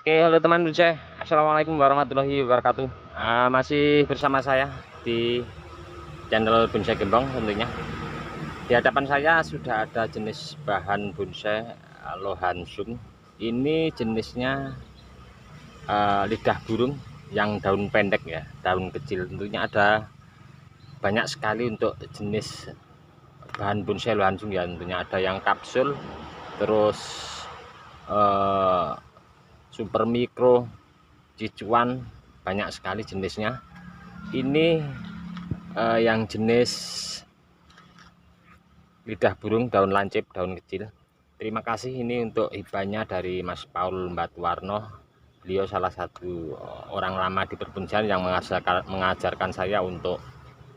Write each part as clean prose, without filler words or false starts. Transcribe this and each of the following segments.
Oke, halo teman bonsai. Assalamualaikum warahmatullahi wabarakatuh. Masih bersama saya di channel Bonsai Gembong tentunya. Di hadapan saya sudah ada jenis bahan bonsai Lohansung. Ini jenisnya lidah burung yang daun pendek ya, daun kecil. Tentunya ada banyak sekali untuk jenis bahan bonsai Lohansung ya. Tentunya ada yang kapsul, terus super mikro, cicuan, banyak sekali jenisnya. Ini yang jenis lidah burung daun lancip, daun kecil. Terima kasih ini untuk hibahnya dari Mas Paul Mbatuwarno. Beliau salah satu orang lama di perbonsaian yang mengajarkan saya untuk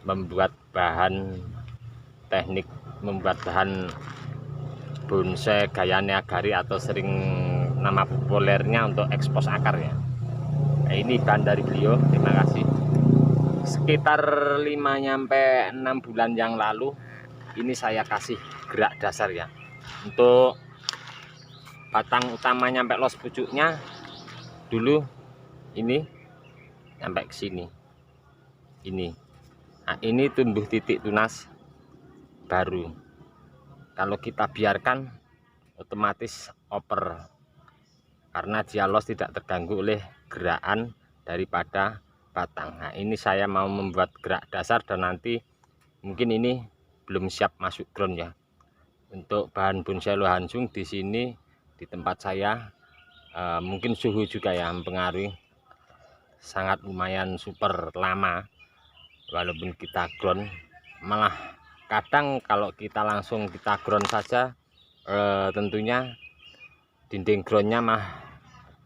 membuat bahan teknik, membuat bahan bonsai gaya niagari atau sering nama populernya untuk ekspos akar ya. Nah, ini bahan dari beliau, terima kasih. Sekitar 5-6 bulan yang lalu ini saya kasih gerak dasar ya, untuk batang utamanya sampai los pucuknya dulu ini sampai ke sini ini. Nah, ini tumbuh titik tunas baru. Kalau kita biarkan otomatis oper karena dia los tidak terganggu oleh gerakan daripada batang. Nah, ini saya mau membuat gerak dasar dan nanti mungkin ini belum siap masuk ground ya. Untuk bahan bonsai Lohansung di sini di tempat saya mungkin suhu juga ya mempengaruhi, sangat lumayan super lama walaupun kita ground. Malah kadang kalau kita langsung kita ground saja tentunya dinding groundnya mah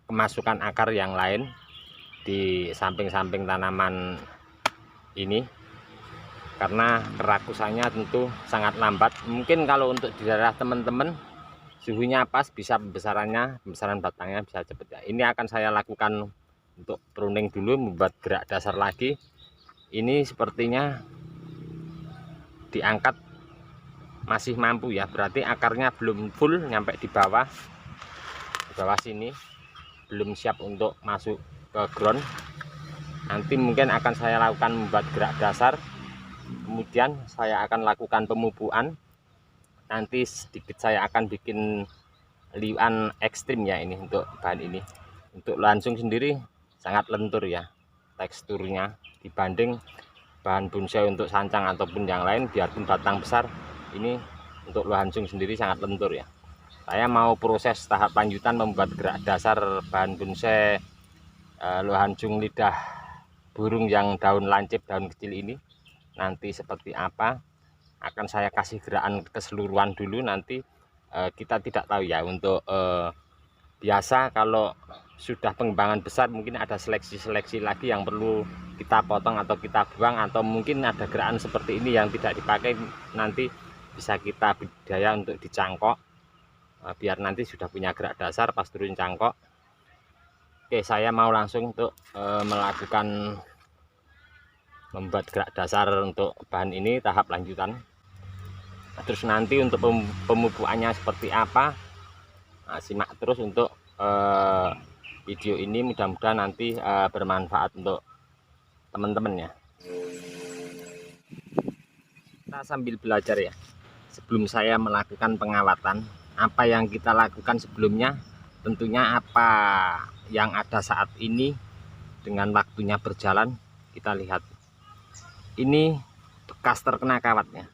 kemasukan akar yang lain di samping-samping tanaman ini, karena kerakusannya tentu sangat lambat. Mungkin kalau untuk di daerah teman-teman suhunya pas, bisa pembesaran batangnya bisa cepat ya. Ini akan saya lakukan untuk pruning dulu, membuat gerak dasar lagi. Ini sepertinya diangkat masih mampu ya, berarti akarnya belum full nyampe di bawah sini, belum siap untuk masuk ke ground. Nanti mungkin akan saya lakukan membuat gerak dasar, kemudian saya akan lakukan pemupukan. Nanti sedikit saya akan bikin liuan ekstrim ya ini untuk bahan ini. Untuk langsung sendiri sangat lentur ya teksturnya dibanding bahan bonsai untuk sancang ataupun yang lain. Biarpun batang besar, ini untuk Lohansung sendiri sangat lentur ya. Saya mau proses tahap lanjutan membuat gerak dasar bahan bonsai Lohansung lidah burung yang daun lancip, daun kecil ini. Nanti seperti apa akan saya kasih gerakan keseluruhan dulu. Nanti kita tidak tahu ya, untuk biasa kalau sudah pengembangan besar mungkin ada seleksi-seleksi lagi yang perlu kita potong atau kita buang, atau mungkin ada gerakan seperti ini yang tidak dipakai, nanti bisa kita budidaya untuk dicangkok, biar nanti sudah punya gerak dasar pas turun cangkok. Oke, saya mau langsung untuk melakukan membuat gerak dasar untuk bahan ini tahap lanjutan. Terus nanti untuk pemupukannya seperti apa, nah, simak terus untuk video ini. Mudah-mudahan nanti bermanfaat untuk teman-teman ya. Kita sambil belajar ya, sebelum saya melakukan pengawatan, apa yang kita lakukan sebelumnya, tentunya apa yang ada saat ini dengan waktunya berjalan. Kita lihat ini bekas terkena kawatnya,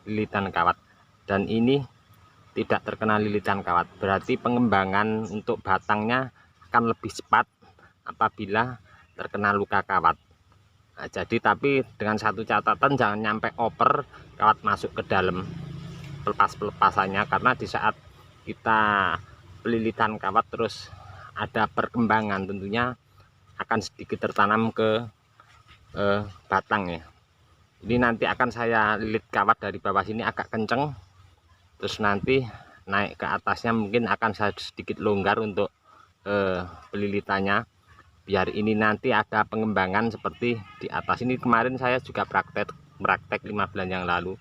lilitan kawat, dan ini tidak terkena lilitan kawat. Berarti pengembangan untuk batangnya akan lebih cepat apabila terkena luka kawat. Nah, jadi tapi dengan satu catatan, jangan nyampe oper kawat masuk ke dalam pelepas-pelepasannya, karena di saat kita pelilitan kawat terus ada perkembangan, tentunya akan sedikit tertanam ke batang ya. Ini nanti akan saya lilit kawat dari bawah sini agak kenceng, terus nanti naik ke atasnya mungkin akan saya sedikit longgar untuk pelilitannya, biar ini nanti ada pengembangan seperti di atas ini. Kemarin saya juga praktek 5 bulan yang lalu,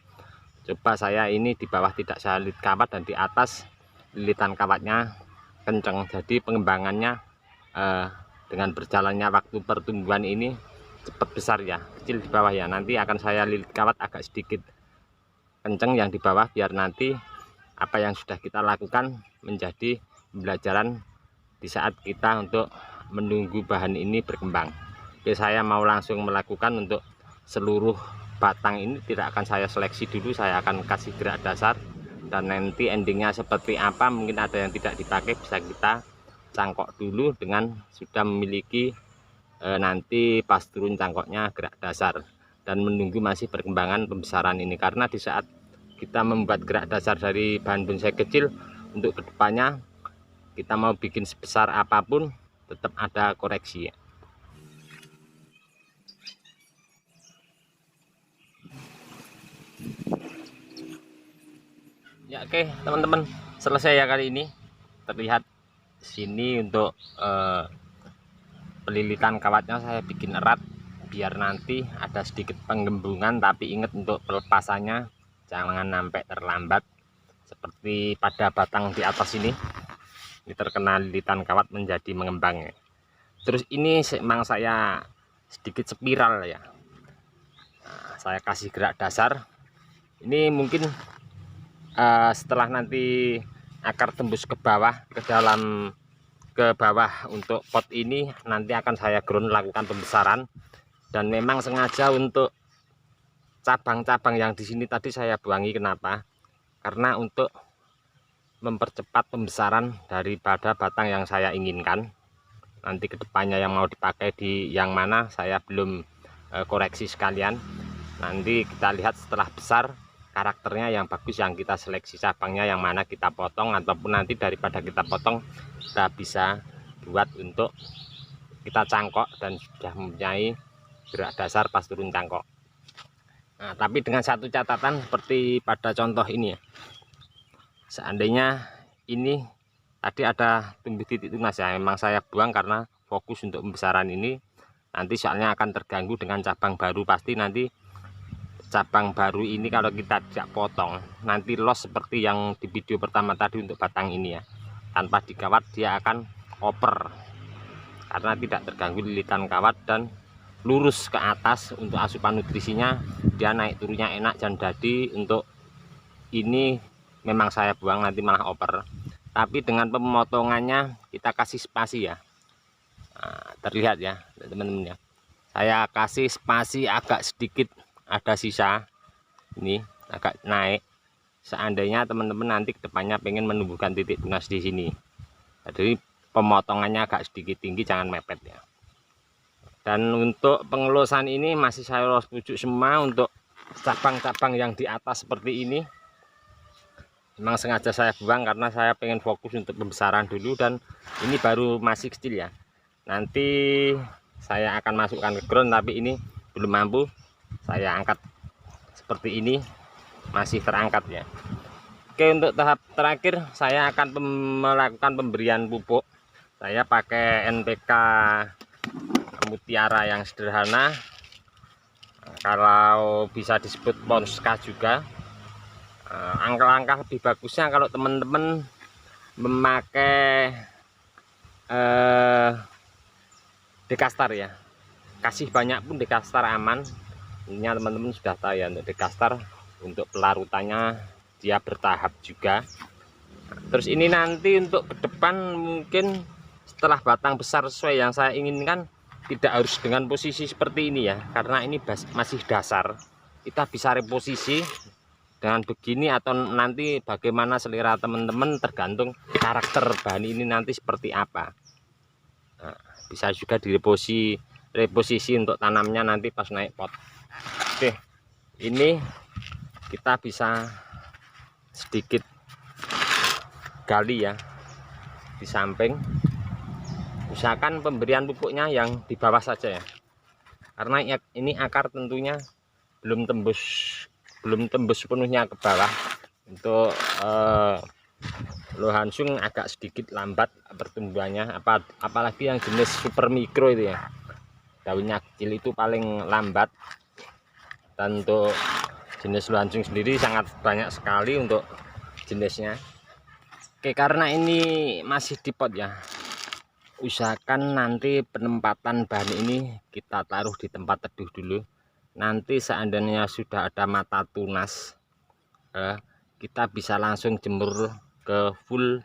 coba saya ini di bawah tidak saya lilit kawat dan di atas lilitan kawatnya kenceng, jadi pengembangannya dengan berjalannya waktu pertumbuhan ini cepat besar ya, kecil di bawah ya. Nanti akan saya lilit kawat agak sedikit kenceng yang di bawah, biar nanti apa yang sudah kita lakukan menjadi pembelajaran di saat kita untuk menunggu bahan ini berkembang. Oke, saya mau langsung melakukan untuk seluruh batang ini. Tidak akan saya seleksi dulu, saya akan kasih gerak dasar, dan nanti endingnya seperti apa, mungkin ada yang tidak dipakai bisa kita cangkok dulu dengan sudah memiliki nanti pas turun cangkoknya gerak dasar, dan menunggu masih perkembangan pembesaran ini. Karena di saat kita membuat gerak dasar dari bahan bonsai kecil, untuk kedepannya kita mau bikin sebesar apapun tetap ada koreksi ya. Ya oke teman-teman, selesai ya kali ini. Terlihat sini untuk pelilitan kawatnya saya bikin erat biar nanti ada sedikit penggembungan, tapi ingat untuk pelepasannya jangan sampai terlambat seperti pada batang di atas ini terkena lilitan kawat menjadi mengembang ya. Terus ini memang saya sedikit spiral ya. Nah, saya kasih gerak dasar ini mungkin setelah nanti akar tembus ke bawah ke bawah untuk pot ini, nanti akan saya ground lakukan pembesaran. Dan memang sengaja untuk cabang-cabang yang di sini tadi saya buangi. Kenapa? Karena untuk mempercepat pembesaran daripada batang yang saya inginkan. Nanti kedepannya yang mau dipakai di yang mana saya belum koreksi sekalian. Nanti kita lihat setelah besar karakternya yang bagus, yang kita seleksi cabangnya yang mana kita potong, ataupun nanti daripada kita potong kita bisa buat untuk kita cangkok dan sudah mempunyai gerak dasar pas turun cangkok. Nah, tapi dengan satu catatan seperti pada contoh ini ya. Seandainya ini tadi ada tumbuh titik tunas ya, memang saya buang karena fokus untuk pembesaran ini. Nanti soalnya akan terganggu dengan cabang baru, pasti nanti cabang baru ini kalau kita tidak potong nanti loss seperti yang di video pertama tadi untuk batang ini ya. Tanpa dikawat dia akan oper karena tidak terganggu lilitan kawat dan lurus ke atas. Untuk asupan nutrisinya dia naik turunnya enak, dan jadi untuk ini memang saya buang nanti malah oper. Tapi dengan pemotongannya kita kasih spasi ya. Nah, terlihat ya teman-teman ya, saya kasih spasi agak sedikit, ada sisa ini agak naik. Seandainya teman-teman nanti kedepannya pengen menumbuhkan titik tunas di sini, jadi pemotongannya agak sedikit tinggi, jangan mepet ya. Dan untuk pengeluasan ini masih saya los pucuk semua untuk cabang-cabang yang di atas seperti ini. Memang sengaja saya buang karena saya pengen fokus untuk pembesaran dulu, dan ini baru masih kecil ya. Nanti saya akan masukkan ke ground, tapi ini belum mampu saya angkat seperti ini, masih terangkat ya. Oke, untuk tahap terakhir saya akan melakukan pemberian pupuk. Saya pakai NPK Mutiara yang sederhana, kalau bisa disebut Ponska juga. Angka-angka lebih bagusnya kalau teman-teman memakai Dekastar ya, kasih banyak pun Dekastar aman. Ini teman-teman sudah tahu ya, untuk Dekastar untuk pelarutannya dia bertahap juga. Terus ini nanti untuk ke depan mungkin setelah batang besar sesuai yang saya inginkan, tidak harus dengan posisi seperti ini ya, karena ini masih dasar. Kita bisa reposisi dengan begini, atau nanti bagaimana selera teman-teman, tergantung karakter bahan ini nanti seperti apa. Nah, bisa juga reposisi untuk tanamnya nanti pas naik pot. Oke, ini kita bisa sedikit gali ya di samping. Usahakan pemberian pupuknya yang di bawah saja ya, karena ini akar tentunya belum tembus sepenuhnya ke bawah. Untuk Lohansung agak sedikit lambat pertumbuhannya, apalagi yang jenis super mikro itu ya, daunnya kecil itu paling lambat. Dan untuk jenis Lohansung sendiri sangat banyak sekali untuk jenisnya. Oke, karena ini masih di pot ya, usahakan nanti penempatan bahan ini kita taruh di tempat teduh dulu. Nanti seandainya sudah ada mata tunas, kita bisa langsung jemur ke full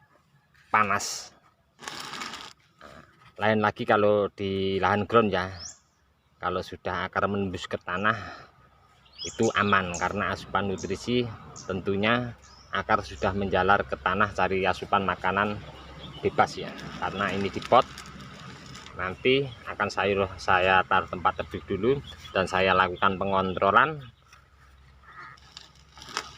panas. Lain lagi kalau di lahan ground ya, kalau sudah akar menembus ke tanah itu aman, karena asupan nutrisi tentunya akar sudah menjalar ke tanah cari asupan makanan bebas ya. Karena ini di pot, nanti akan saya taruh tempat teduh dulu dan saya lakukan pengontrolan.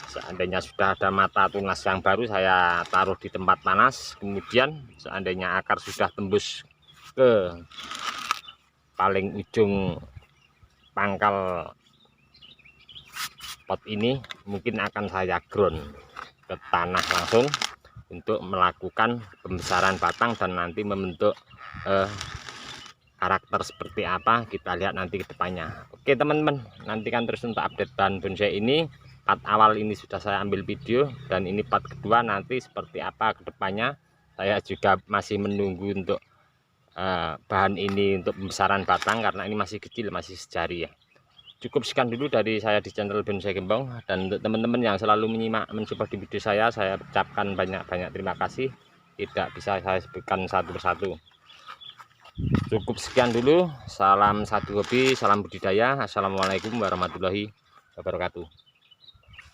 Seandainya sudah ada mata tunas yang baru, saya taruh di tempat panas. Kemudian seandainya akar sudah tembus ke paling ujung pangkal pot ini, mungkin akan saya ground ke tanah langsung untuk melakukan pembesaran batang dan nanti membentuk karakter seperti apa kita lihat nanti ke depannya. Oke teman-teman, nantikan terus untuk update bahan bonsai ini. Part awal ini sudah saya ambil video, dan ini part kedua nanti seperti apa ke depannya. Saya juga masih menunggu untuk bahan ini untuk pembesaran batang, karena ini masih kecil, masih sejari ya. Cukup sekian dulu dari saya di channel Bonsai Gembong, dan untuk teman-teman yang selalu menyimak mensupport di video saya ucapkan banyak-banyak terima kasih. Tidak bisa saya sebutkan satu persatu. Cukup sekian dulu. Salam satu hobi, salam budidaya. Assalamualaikum warahmatullahi wabarakatuh.